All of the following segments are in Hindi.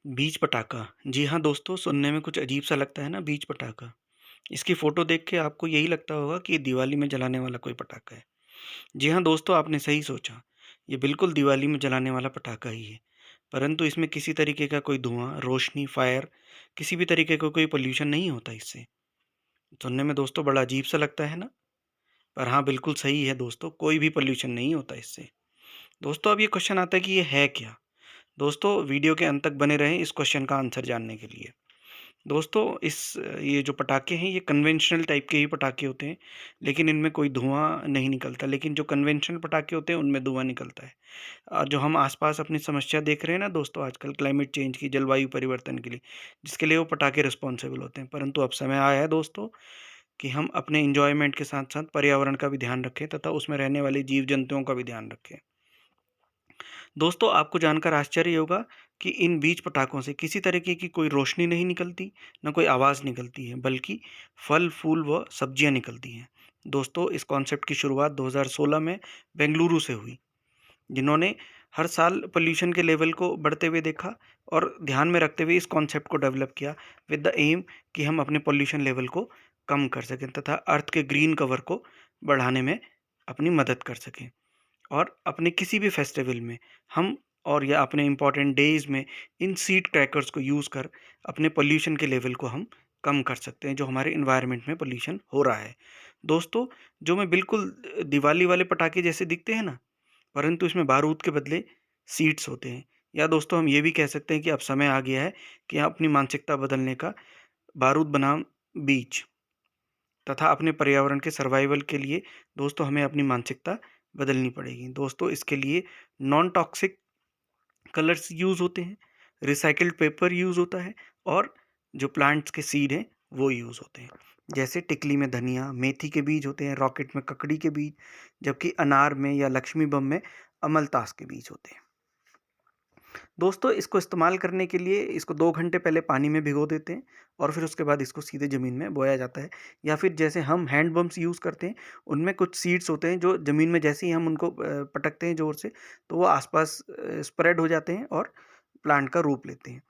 बीज पटाखा। जी हाँ दोस्तों, सुनने में कुछ अजीब-सा लगता है ना बीज पटाखा। इसकी फ़ोटो देख के आपको यही लगता होगा कि ये दिवाली में जलाने वाला कोई पटाखा है। जी हाँ दोस्तों, आपने सही सोचा। ये बिल्कुल दिवाली में जलाने वाला पटाखा ही है। परंतु इसमें किसी तरीके का कोई धुआँ, रोशनी, फायर, किसी भी तरीके का कोई पॉल्यूशन नहीं होता इससे। सुनने में दोस्तों बड़ा अजीब-सा लगता है ना? पर हाँ, बिल्कुल सही है दोस्तों, कोई भी पॉल्यूशन नहीं होता इससे। दोस्तों अब ये क्वेश्चन आता है कि ये है क्या? दोस्तों वीडियो के अंत तक बने रहें इस क्वेश्चन का आंसर जानने के लिए। दोस्तों ये जो पटाखे हैं ये कन्वेंशनल टाइप के ही पटाखे होते हैं, लेकिन इनमें कोई धुआँ नहीं निकलता। लेकिन जो कन्वेंशनल पटाखे होते हैं उनमें धुआँ निकलता है। जो हम आस-पास अपनी समस्या देख रहे हैं ना दोस्तों आजकल क्लाइमेट चेंज की, जलवायु परिवर्तन के लिए, जिसके लिए वो पटाखे रिस्पॉन्सिबल होते हैं। परंतु अब समय आया है दोस्तों कि हम अपने एन्जॉयमेंट के साथ-साथ पर्यावरण का भी ध्यान रखें तथा उसमें रहने वाले जीव-जंतुओं का भी ध्यान रखें। दोस्तों आपको जानकर आश्चर्य होगा कि इन बीज पटाखों से किसी तरीके की कोई रोशनी नहीं निकलती, न कोई आवाज़ निकलती है, बल्कि फल, फूल व सब्जियां निकलती हैं। दोस्तों इस कॉन्सेप्ट की शुरुआत 2016 में बेंगलुरु से हुई, जिन्होंने हर साल पोल्यूशन के लेवल को बढ़ते हुए देखा और ध्यान में रखते हुए इस कॉन्सेप्ट को डेवलप किया विद द एम कि हम अपने पोल्यूशन लेवल को कम कर सकें तथा अर्थ के ग्रीन कवर को बढ़ाने में अपनी मदद कर सकें। और अपने किसी भी फेस्टिवल में हम और या अपने इम्पोर्टेंट डेज़ में इन सीड क्रैकर्स को यूज़ कर अपने पोल्यूशन के लेवल को हम कम कर सकते हैं, जो हमारे एनवायरनमेंट में पोल्यूशन हो रहा है। दोस्तों, जो मैं बिल्कुल दिवाली वाले पटाखे जैसे दिखते हैं ना, परंतु इसमें बारूद के बदले सीड्स होते हैं। या दोस्तों हम ये भी कह सकते हैं कि अब समय आ गया है कि अपनी मानसिकता बदलने का, बारूद बनाम बीज। तथा अपने पर्यावरण के सर्वाइवल के लिए दोस्तों हमें अपनी मानसिकता बदलनी पड़ेगी। दोस्तों इसके लिए नॉन टॉक्सिक कलर्स यूज़ होते हैं, रिसाइक्ल्ड पेपर यूज़ होता है और जो प्लांट्स के सीड हैं वो यूज़ होते हैं। जैसे टिकली में धनिया, मेथी के बीज होते हैं, रॉकेट में ककड़ी के बीज, जबकि अनार में या लक्ष्मी बम में अमलतास के बीज होते हैं। दोस्तों इसको इस्तेमाल करने के लिए इसको 2 घंटे पहले पानी में भिगो देते हैं और फिर उसके बाद इसको सीधे ज़मीन में बोया जाता है। या फिर जैसे हम हैंड पंप्स यूज़ करते हैं, उनमें कुछ सीड्स होते हैं जो ज़मीन में जैसे ही हम उनको पटकते हैं ज़ोर से, तो वो आस-पास स्प्रेड हो जाते हैं और प्लांट का रूप लेते हैं।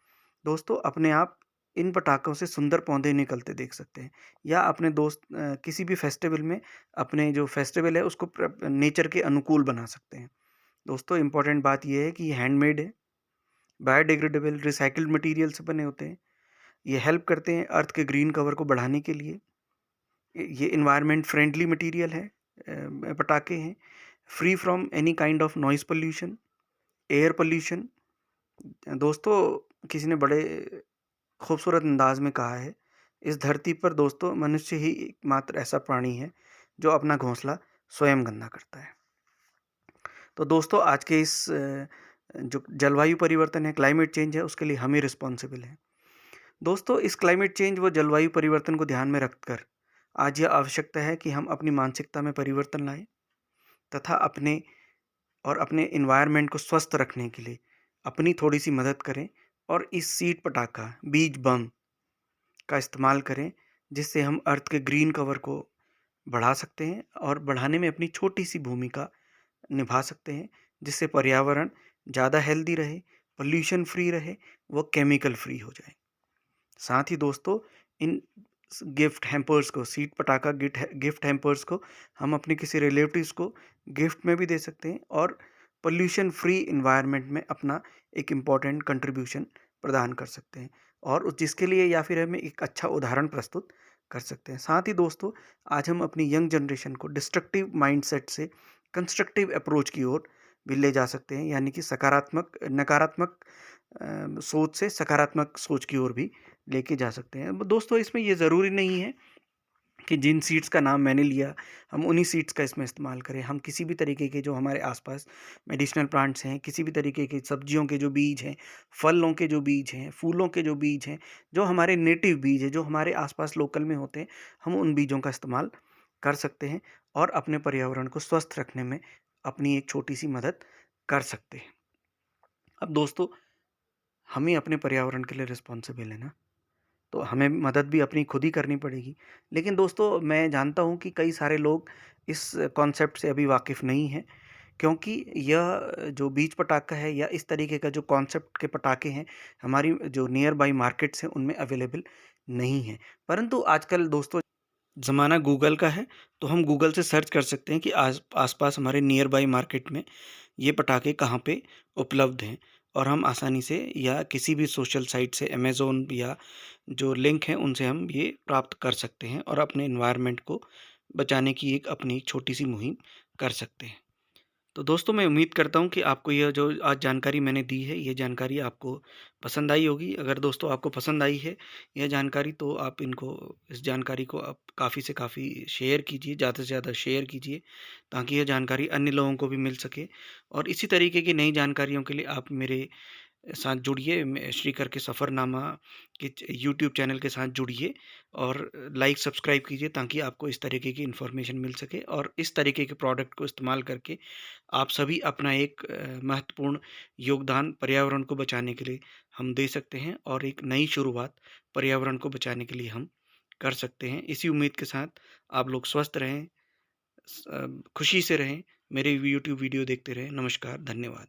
दोस्तों अपने आप इन पटाखों से सुंदर पौधे निकलते देख सकते हैं, या अपने दोस्त किसी भी फेस्टिवल में अपने जो फेस्टिवल है उसको नेचर के अनुकूल बना सकते हैं। दोस्तों इम्पोर्टेंट बात ये है कि ये हैंडमेड है, बायोडिग्रेडेबल रिसाइकिल्ड मटेरियल से बने होते हैं। ये हेल्प करते हैं अर्थ के ग्रीन कवर को बढ़ाने के लिए। ये एनवायरनमेंट फ्रेंडली मटेरियल है, पटाखे हैं, free from any kind of noise pollution, air pollution. दोस्तों किसी ने बड़े खूबसूरत अंदाज में कहा है, इस धरती पर दोस्तों मनुष्य ही एकमात्र ऐसा प्राणी है जो अपना घोंसला स्वयं गंदा करता है। तो दोस्तों आज के इस जो जलवायु परिवर्तन है, क्लाइमेट चेंज है, उसके लिए हम ही रिस्पॉन्सिबल हैं। दोस्तों इस क्लाइमेट चेंज व जलवायु परिवर्तन को ध्यान में रखकर आज यह आवश्यकता है कि हम अपनी मानसिकता में परिवर्तन लाएं तथा अपने इन्वायरमेंट को स्वस्थ रखने के लिए अपनी थोड़ी सी मदद करें और इस सीड पटाखा बीज बम का इस्तेमाल करें, जिससे हम अर्थ के ग्रीन कवर को बढ़ा सकते हैं और बढ़ाने में अपनी छोटी सी भूमिका निभा सकते हैं, जिससे पर्यावरण ज़्यादा हेल्दी रहे, पोल्यूशन फ्री रहे, व केमिकल फ्री हो जाए। साथ ही दोस्तों इन गिफ्ट हैम्पर्स को, सीड पटाखा गिफ्ट हैम्पर्स को हम अपने किसी रिलेटिव्स को गिफ्ट में भी दे सकते हैं और पोल्यूशन फ्री इन्वायरमेंट में अपना एक इम्पॉर्टेंट कंट्रीब्यूशन प्रदान कर सकते हैं, और जिसके लिए या फिर हमें एक अच्छा उदाहरण प्रस्तुत कर सकते हैं। साथ ही दोस्तों आज हम अपनी यंग जनरेशन को डिस्ट्रक्टिव माइंडसेट से कंस्ट्रक्टिव अप्रोच की ओर भी ले जा सकते हैं, यानी कि नकारात्मक सोच से सकारात्मक सोच की ओर भी लेके जा सकते हैं। दोस्तों इसमें ये ज़रूरी नहीं है कि जिन सीड्स का नाम मैंने लिया हम उन्हीं सीड्स का इसमें इस्तेमाल करें। हम किसी भी तरीके के जो हमारे आसपास मेडिसिनल प्लांट्स हैं, किसी भी तरीके के सब्जियों के जो बीज हैं, फलों के जो बीज हैं, फूलों के जो बीज हैं, जो हमारे नेटिव बीज हैं, जो हमारे आसपास लोकल में होते हैं, हम उन बीजों का इस्तेमाल कर सकते हैं और अपने पर्यावरण को स्वस्थ रखने में अपनी एक छोटी सी मदद कर सकते हैं। अब दोस्तों हम ही अपने पर्यावरण के लिए रिस्पॉन्सिबल है ना, तो हमें मदद भी अपनी खुद ही करनी पड़ेगी। लेकिन दोस्तों मैं जानता हूँ कि कई सारे लोग इस कॉन्सेप्ट से अभी वाकिफ़ नहीं हैं, क्योंकि यह जो बीज पटाखा है या इस तरीके का जो कॉन्सेप्ट के पटाखे हैं, हमारी जो नियर बाय मार्केट्स हैं, उनमें अवेलेबल नहीं हैं। परंतु आजकल दोस्तों ज़माना गूगल का है, तो हम गूगल से सर्च कर सकते हैं कि आस-पास हमारे नियर बाय मार्केट में ये पटाखे कहाँ पे उपलब्ध हैं और हम आसानी से या किसी भी सोशल साइट से अमेज़न या जो लिंक हैं, उनसे हम ये प्राप्त कर सकते हैं और अपने एनवायरनमेंट को बचाने की एक अपनी छोटी-सी मुहिम कर सकते हैं। तो दोस्तों मैं उम्मीद करता हूँ कि आपको यह जो आज जानकारी मैंने दी है, ये जानकारी आपको पसंद आई होगी। अगर दोस्तों आपको पसंद आई है यह जानकारी तो आप इस जानकारी को आप काफ़ी से काफ़ी शेयर कीजिए, ज़्यादा से ज़्यादा शेयर कीजिए ताकि यह जानकारी अन्य लोगों को भी मिल सके। और इसी तरीके की नई जानकारियों के लिए आप मेरे साथ जुड़िए, श्रीकर के सफ़रनामा के यूट्यूब चैनल के साथ जुड़िए और लाइक सब्सक्राइब कीजिए ताकि आपको इस तरीके की इन्फॉर्मेशन मिल सके और इस तरीके के प्रोडक्ट को इस्तेमाल करके आप सभी अपना एक महत्वपूर्ण योगदान पर्यावरण को बचाने के लिए हम दे सकते हैं और एक नई शुरुआत पर्यावरण को बचाने के लिए हम कर सकते हैं। इसी उम्मीद के साथ आप लोग स्वस्थ रहें, खुशी से रहें, मेरे यूट्यूब वीडियो देखते रहें। नमस्कार, धन्यवाद।